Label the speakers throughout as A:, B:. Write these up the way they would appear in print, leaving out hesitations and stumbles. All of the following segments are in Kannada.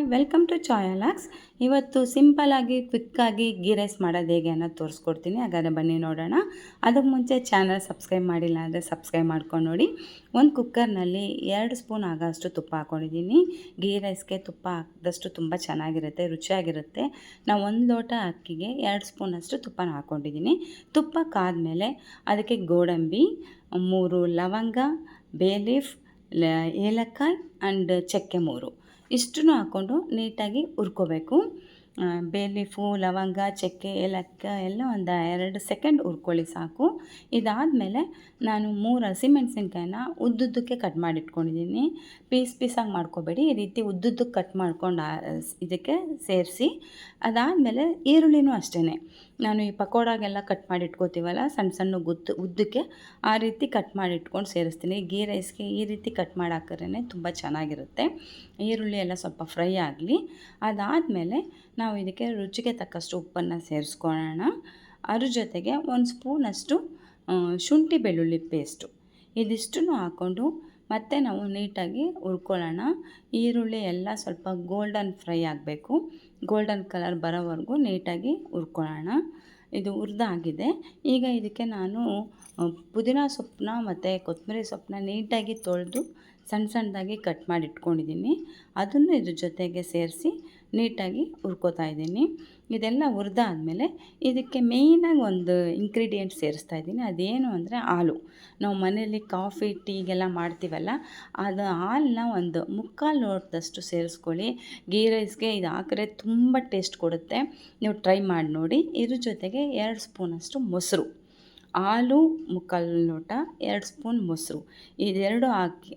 A: Hi, welcome to ಚಾಯಲಾಕ್ಸ್. ಇವತ್ತು ಸಿಂಪಲ್ಲಾಗಿ ಕ್ವಿಕ್ಕಾಗಿ ಗೀ ರೈಸ್ ಮಾಡೋದು ಹೇಗೆ ಅನ್ನೋದು ತೋರಿಸ್ಕೊಡ್ತೀನಿ. ಹಾಗಾದರೆ ಬನ್ನಿ ನೋಡೋಣ. ಅದಕ್ಕೆ ಮುಂಚೆ ಚಾನಲ್ ಸಬ್ಸ್ಕ್ರೈಬ್ ಮಾಡಿಲ್ಲ ಅಂದರೆ ಸಬ್ಸ್ಕ್ರೈಬ್ ಮಾಡ್ಕೊಂಡು ನೋಡಿ. ಒಂದು ಕುಕ್ಕರ್ನಲ್ಲಿ 2 ಸ್ಪೂನ್ ಆಗೋಷ್ಟು ತುಪ್ಪ ಹಾಕ್ಕೊಂಡಿದ್ದೀನಿ. ಗೀ ರೈಸ್ಗೆ ತುಪ್ಪ ಹಾಕಿದಷ್ಟು ತುಂಬ ಚೆನ್ನಾಗಿರುತ್ತೆ, ರುಚಿಯಾಗಿರುತ್ತೆ. ನಾವು 1 ಲೋಟ ಅಕ್ಕಿಗೆ 2 ಸ್ಪೂನಷ್ಟು ತುಪ್ಪನ ಹಾಕ್ಕೊಂಡಿದ್ದೀನಿ. ತುಪ್ಪ ಕಾದ್ಮೇಲೆ ಅದಕ್ಕೆ ಗೋಡಂಬಿ, 3 ಲವಂಗ, ಬೇ ಲೀಫ್, ಏಲಕ್ಕಾಯಿ ಆ್ಯಂಡ್ ಚಕ್ಕೆ 3 ಇಷ್ಟನ್ನು ಹಾಕ್ಕೊಂಡು ನೀಟಾಗಿ ಹುರ್ಕೋಬೇಕು. ಬೇ ಲೀಫು, ಲವಂಗ, ಚಕ್ಕೆ, ಏಲಕ್ಕಾಯಿ ಎಲ್ಲ ಒಂದು 2 ಸೆಕೆಂಡ್ ಹುರ್ಕೊಳ್ಳಿ ಸಾಕು. ಇದಾದಮೇಲೆ ನಾನು 3 ಹಸಿಮೆಣಸಿನ್ಕಾಯಿನ ಉದ್ದುದ್ದಕ್ಕೆ ಕಟ್ ಮಾಡಿ ಇಟ್ಕೊಂಡಿದ್ದೀನಿ. ಪೀಸಾಗಿ ಮಾಡ್ಕೋಬೇಡಿ, ಈ ರೀತಿ ಉದ್ದುದ್ದಕ್ಕೆ ಕಟ್ ಮಾಡ್ಕೊಂಡು ಇದಕ್ಕೆ ಸೇರಿಸಿ. ಅದಾದಮೇಲೆ ಈರುಳ್ಳಿನೂ ಅಷ್ಟೇ, ನಾನು ಈ ಪಕೋಡಾಗೆಲ್ಲ ಕಟ್ ಮಾಡಿ ಇಟ್ಕೋತೀವಲ್ಲ ಸಣ್ಣ ಉದ್ದಕ್ಕೆ, ಆ ರೀತಿ ಕಟ್ ಮಾಡಿ ಇಟ್ಕೊಂಡು ಸೇರಿಸ್ತೀನಿ. ಗೀ ರೈಸ್ಗೆ ಈ ರೀತಿ ಕಟ್ ಮಾಡಿ ಹಾಕಿದ್ರೇ ತುಂಬ ಚೆನ್ನಾಗಿರುತ್ತೆ. ಈರುಳ್ಳಿ ಎಲ್ಲ ಸ್ವಲ್ಪ ಫ್ರೈ ಆಗಲಿ. ಅದಾದಮೇಲೆ ನಾವು ಇದಕ್ಕೆ ರುಚಿಗೆ ತಕ್ಕಷ್ಟು ಉಪ್ಪನ್ನು ಸೇರಿಸ್ಕೊಳ್ಳೋಣ. ಅದ್ರ ಜೊತೆಗೆ 1 ಸ್ಪೂನಷ್ಟು ಶುಂಠಿ ಬೆಳ್ಳುಳ್ಳಿ ಪೇಸ್ಟು, ಇದಿಷ್ಟನ್ನು ಹಾಕ್ಕೊಂಡು ಮತ್ತೆ ನಾವು ನೀಟಾಗಿ ಹುರ್ಕೊಳ್ಳೋಣ. ಈರುಳ್ಳಿ ಎಲ್ಲ ಸ್ವಲ್ಪ ಗೋಲ್ಡನ್ ಫ್ರೈ ಆಗಬೇಕು, ಗೋಲ್ಡನ್ ಕಲರ್ ಬರೋವರೆಗೂ ನೀಟಾಗಿ ಹುರ್ಕೊಳ್ಳೋಣ. ಇದು ಹುರಿದಾಗಿದೆ. ಈಗ ಇದಕ್ಕೆ ನಾನು ಪುದೀನ ಸೊಪ್ಪನ್ನ ಮತ್ತು ಕೊತ್ತಂಬರಿ ಸೊಪ್ಪನ್ನ ನೀಟಾಗಿ ತೊಳೆದು ಸಣ್ಣದಾಗಿ ಕಟ್ ಮಾಡಿ ಇಟ್ಕೊಂಡಿದ್ದೀನಿ. ಅದನ್ನು ಇದ್ರ ಜೊತೆಗೆ ಸೇರಿಸಿ ನೀಟಾಗಿ ಹುರ್ಕೋತಾ ಇದ್ದೀನಿ. ಇದೆಲ್ಲ ಹುರಿದಾದ್ಮೇಲೆ ಇದಕ್ಕೆ ಮೇಯ್ನಾಗಿ ಒಂದು ಇಂಗ್ರೀಡಿಯೆಂಟ್ ಸೇರಿಸ್ತಾ ಇದ್ದೀನಿ. ಅದೇನು ಅಂದರೆ ಹಾಲು. ನಾವು ಮನೆಯಲ್ಲಿ ಕಾಫಿ ಟೀಗೆಲ್ಲ ಮಾಡ್ತೀವಲ್ಲ, ಅದು ಹಾಲನ್ನ ಒಂದು 3/4 ಲೋಟದಷ್ಟು ಸೇರಿಸ್ಕೊಳ್ಳಿ. ಗೀ ರೈಸ್ಗೆ ಇದು ಹಾಕಿದ್ರೆ ತುಂಬ ಟೇಸ್ಟ್ ಕೊಡುತ್ತೆ. ನೀವು ಟ್ರೈ ಮಾಡಿ ನೋಡಿ. ಇದ್ರ ಜೊತೆಗೆ 2 ಸ್ಪೂನಷ್ಟು ಮೊಸರು, ಹಾಲು 3/4 ಲೋಟ, 2 ಸ್ಪೂನ್ ಮೊಸರು, ಇದೆರಡು ಹಾಕಿ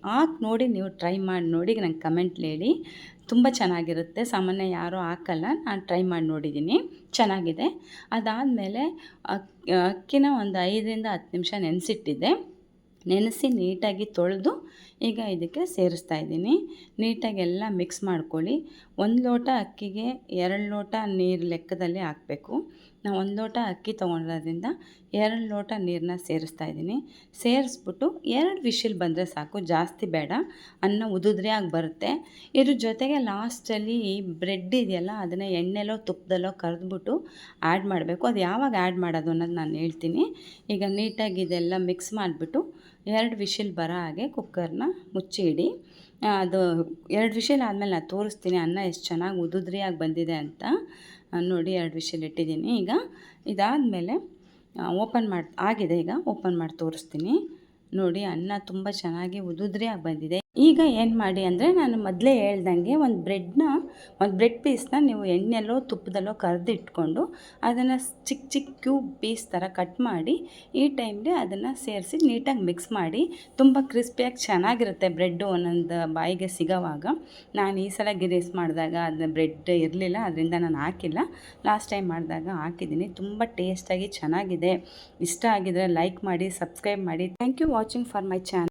A: ನೋಡಿ ನೀವು ಟ್ರೈ ಮಾಡಿ ನೋಡಿ, ನಂಗೆ ಕಮೆಂಟ್ಲಿ ಹೇಳಿ. ತುಂಬ ಚೆನ್ನಾಗಿರುತ್ತೆ. ಸಾಮಾನ್ಯ ಯಾರೂ ಹಾಕಲ್ಲ, ನಾನು ಟ್ರೈ ಮಾಡಿ ನೋಡಿದ್ದೀನಿ, ಚೆನ್ನಾಗಿದೆ. ಅದಾದಮೇಲೆ ಅಕ್ಕಿನ ಒಂದು 5ರಿಂದ 10 ನಿಮಿಷ ನೆನೆಸಿಟ್ಟಿದ್ದೆ. ನೆನೆಸಿ ನೀಟಾಗಿ ತೊಳೆದು ಈಗ ಇದಕ್ಕೆ ಸೇರಿಸ್ತಾ ಇದ್ದೀನಿ. ನೀಟಾಗಿ ಎಲ್ಲ ಮಿಕ್ಸ್ ಮಾಡ್ಕೊಳ್ಳಿ. 1 ಲೋಟ ಅಕ್ಕಿಗೆ 2 ಲೋಟ ನೀರು ಲೆಕ್ಕದಲ್ಲಿ ಹಾಕಬೇಕು. ನಾವು 1 ಲೋಟ ಅಕ್ಕಿ ತೊಗೊಂಡಿರೋದ್ರಿಂದ 2 ಲೋಟ ನೀರನ್ನ ಸೇರಿಸ್ತಾ ಇದ್ದೀನಿ. ಸೇರಿಸ್ಬಿಟ್ಟು 2 ವಿಷಿಲ್ ಬಂದರೆ ಸಾಕು, ಜಾಸ್ತಿ ಬೇಡ. ಅನ್ನ ಉದುದ್ರಿಯಾಗಿ ಬರುತ್ತೆ. ಇದ್ರ ಜೊತೆಗೆ ಲಾಸ್ಟಲ್ಲಿ ಬ್ರೆಡ್ ಇದೆಯಲ್ಲ, ಅದನ್ನು ಎಣ್ಣೆಲೋ ತುಪ್ಪದಲ್ಲೋ ಕರೆದ್ಬಿಟ್ಟು ಆ್ಯಡ್ ಮಾಡಬೇಕು. ಅದು ಯಾವಾಗ ಆ್ಯಡ್ ಮಾಡೋದು ಅನ್ನೋದು ನಾನು ಹೇಳ್ತೀನಿ. ಈಗ ನೀಟಾಗಿ ಇದೆಲ್ಲ ಮಿಕ್ಸ್ ಮಾಡಿಬಿಟ್ಟು 2 ವಿಷಿಲ್ ಬರೋ ಹಾಗೆ ಕುಕ್ಕರ್ನ ಮುಚ್ಚಿ ಇಡಿ. ಅದು 2 ವಿಷಿಲ್ ಆದಮೇಲೆ ನಾನು ತೋರಿಸ್ತೀನಿ ಅನ್ನ ಎಷ್ಟು ಚೆನ್ನಾಗಿ ಉದುದ್ರಿಯಾಗಿ ಬಂದಿದೆ ಅಂತ. ನೋಡಿ, 2 ವಿಷಿಲ್ ಇಟ್ಟಿದ್ದೀನಿ. ಈಗ ಇದಾದಮೇಲೆ ಆಗಿದೆ. ಈಗ ಓಪನ್ ಮಾಡಿ ತೋರಿಸ್ತೀನಿ. ನೋಡಿ, ಅನ್ನ ತುಂಬ ಚೆನ್ನಾಗಿ ಉದುದ್ರಿಯಾಗಿ ಬಂದಿದೆ. ಈಗ ಏನು ಮಾಡಿ ಅಂದರೆ, ನಾನು ಮೊದಲೇ ಹೇಳ್ದಂಗೆ ಒಂದು ಬ್ರೆಡ್ ಪೀಸ್ನ ನೀವು ಎಣ್ಣೆಲ್ಲೋ ತುಪ್ಪದಲ್ಲೋ ಕರೆದಿಟ್ಕೊಂಡು ಅದನ್ನು ಚಿಕ್ಕ ಕ್ಯೂಬ್ ಪೀಸ್ ಥರ ಕಟ್ ಮಾಡಿ ಈ ಟೈಮ್ಗೆ ಅದನ್ನು ಸೇರಿಸಿ ನೀಟಾಗಿ ಮಿಕ್ಸ್ ಮಾಡಿ. ತುಂಬ ಕ್ರಿಸ್ಪಿಯಾಗಿ ಚೆನ್ನಾಗಿರುತ್ತೆ ಬ್ರೆಡ್ಡು ಒಂದೊಂದು ಬಾಯಿಗೆ ಸಿಗೋವಾಗ. ನಾನು ಈ ಸಲ ಗೀ ರೈಸ್ ಮಾಡಿದಾಗ ಅದನ್ನ ಬ್ರೆಡ್ ಇರಲಿಲ್ಲ, ಅದರಿಂದ ನಾನು ಹಾಕಿಲ್ಲ. ಲಾಸ್ಟ್ ಟೈಮ್ ಮಾಡಿದಾಗ ಹಾಕಿದ್ದೀನಿ. ತುಂಬ ಟೇಸ್ಟಾಗಿ ಚೆನ್ನಾಗಿದೆ. ಇಷ್ಟ ಆಗಿದರೆ ಲೈಕ್ ಮಾಡಿ, ಸಬ್ಸ್ಕ್ರೈಬ್ ಮಾಡಿ. Thank you watching for my channel.